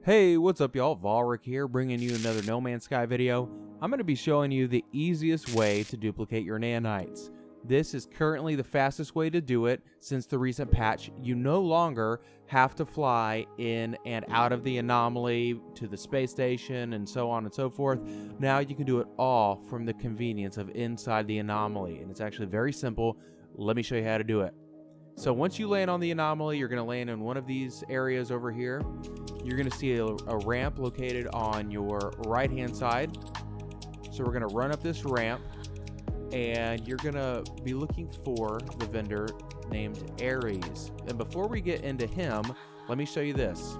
Hey, what's up y'all? Volrych here, bringing you another No Man's Sky video. I'm going to be showing you the easiest way to duplicate your nanites. This is currently the fastest way to do it since the recent patch. You no longer have to fly in and out of the anomaly to the space station and so on and so forth. Now you can do it all from the convenience of inside the anomaly, and it's actually very simple. Let me show you how to do it. So once you land on the anomaly, you're going to land in one of these areas over here. You're going to see a ramp located on your right hand side. So we're going to run up this ramp, and you're going to be looking for the vendor named Ares. And before we get into him, let me show you this.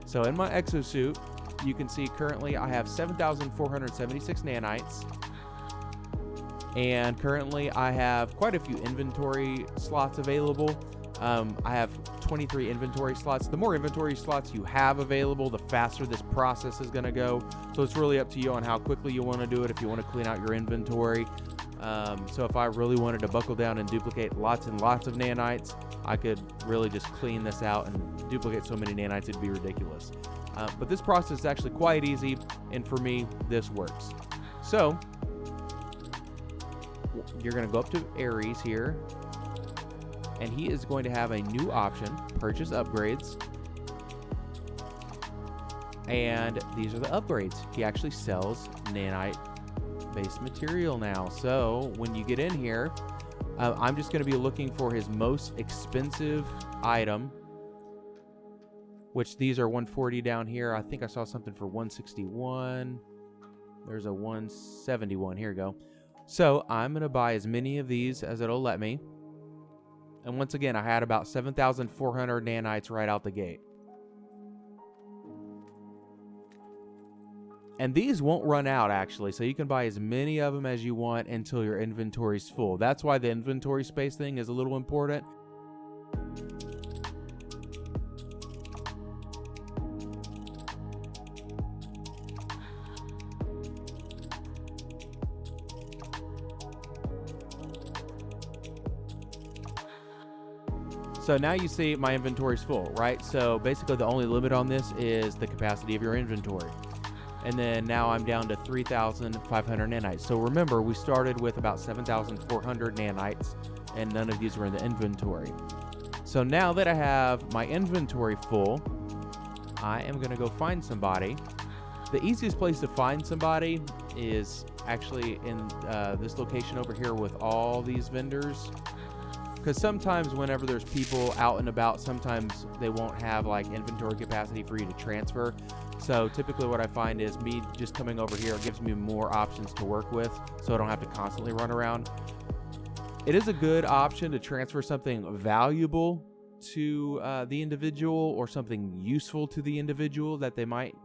So in my exosuit, you can see currently I have 7,476 nanites. And currently I have quite a few inventory slots available. I have 23 inventory slots. The more inventory slots you have available, the faster this process is going to go. So it's really up to you on how quickly you want to do it, if you want to clean out your inventory. So if I really wanted to buckle down and duplicate lots and lots of nanites, I could really just clean this out and duplicate so many nanites it'd be ridiculous. But this process is actually quite easy, and for me, this works. So you're going to go up to Ares here, and he is going to have a new option, purchase upgrades. And these are the upgrades. He actually sells nanite based material now. So when you get in here, I'm just going to be looking for his most expensive item, which these are 140 down here. I think I saw something for 161. There's a 171. Here we go. So I'm going to buy as many of these as it'll let me. And once again, I had about 7,400 nanites right out the gate. And these won't run out, actually, so you can buy as many of them as you want until your inventory's full. That's why the inventory space thing is a little important. So now you see my inventory's full, right? So basically the only limit on this is the capacity of your inventory. And then now I'm down to 3,500 nanites. So remember, we started with about 7,400 nanites, and none of these were in the inventory. So now that I have my inventory full, I am going to go find somebody. The easiest place to find somebody is actually in this location over here with all these vendors. Because sometimes whenever there's people out and about, sometimes they won't have like inventory capacity for you to transfer. So typically what I find is me just coming over here gives me more options to work with, so I don't have to constantly run around. It is a good option to transfer something valuable to the individual, or something useful to the individual that they might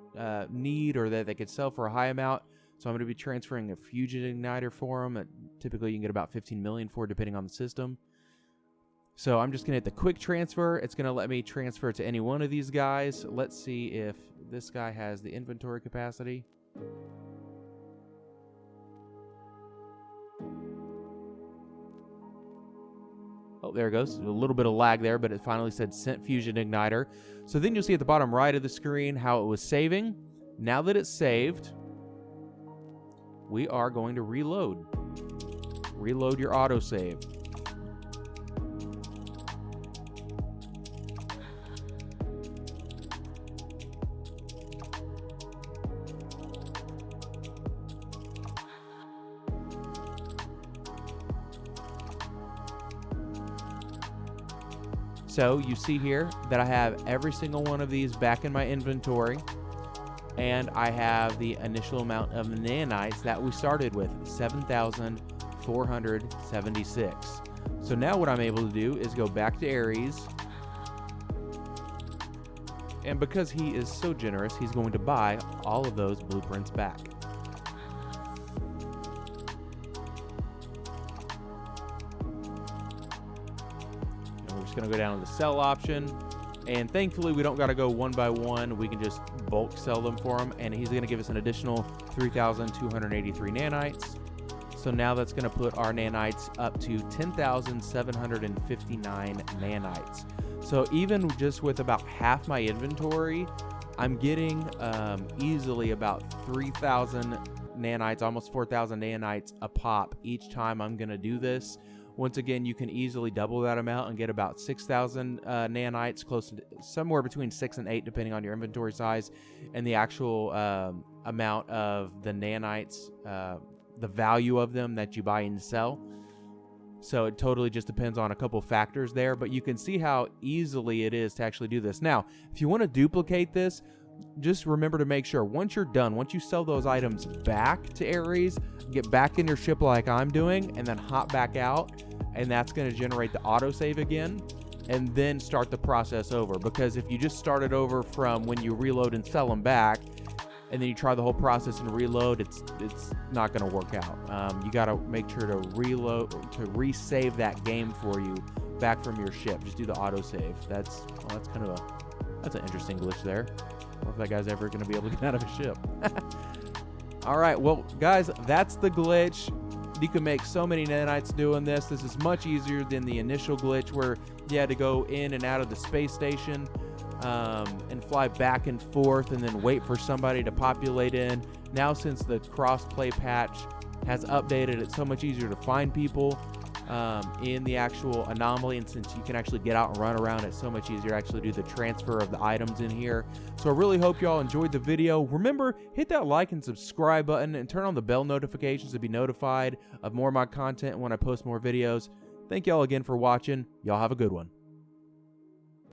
need, or that they could sell for a high amount. So I'm going to be transferring a fusion igniter for them. Typically you can get about 15 million for, depending on the system. So I'm just going to hit the quick transfer. It's going to let me transfer to any one of these guys. Let's see if this guy has the inventory capacity. Oh, there it goes. A little bit of lag there, but it finally said sent fusion igniter. So then you'll see at the bottom right of the screen how it was saving. Now that it's saved, we are going to reload. Reload your autosave. So you see here that I have every single one of these back in my inventory, and I have the initial amount of nanites that we started with, 7,476. So now what I'm able to do is go back to Ares, and because he is so generous, he's going to buy all of those blueprints back. Going to go down to the sell option, and thankfully we don't got to go one by one. We can just bulk sell them for him, and he's going to give us an additional 3,283 nanites. So now that's going to put our nanites up to 10,759 nanites. So even just with about half my inventory, I'm getting easily about 3,000 nanites, almost 4,000 nanites a pop each time I'm going to do this. Once again, you can easily double that amount and get about 6,000 nanites, close to somewhere between 6 and 8, depending on your inventory size and the actual amount of the nanites, the value of them that you buy and sell. So it totally just depends on a couple factors there, but you can see how easily it is to actually do this. Now, if you want to duplicate this, just remember to make sure once you're done, once you sell those items back to Ares, get back in your ship like I'm doing, and then hop back out, and that's going to generate the autosave again, and then start the process over. Because if you just start it over from when you reload and sell them back, and then you try the whole process and reload, it's not going to work out. You got to make sure to reload, to resave that game for you back from your ship. Just do the autosave. That's kind of that's an interesting glitch there. I don't know if that guy's ever going to be able to get out of a ship. All right, well, guys, that's the glitch. You can make so many nanites doing this. This is much easier than the initial glitch where you had to go in and out of the space station and fly back and forth and then wait for somebody to populate in. Now, since the crossplay patch has updated, it's so much easier to find people in the actual anomaly, and since you can actually get out and run around, it's so much easier to actually do the transfer of the items in here. So I really hope y'all enjoyed the video. Remember, hit that like and subscribe button and turn on the bell notifications to be notified of more of my content when I post more videos. Thank y'all again for watching. Y'all have a good one.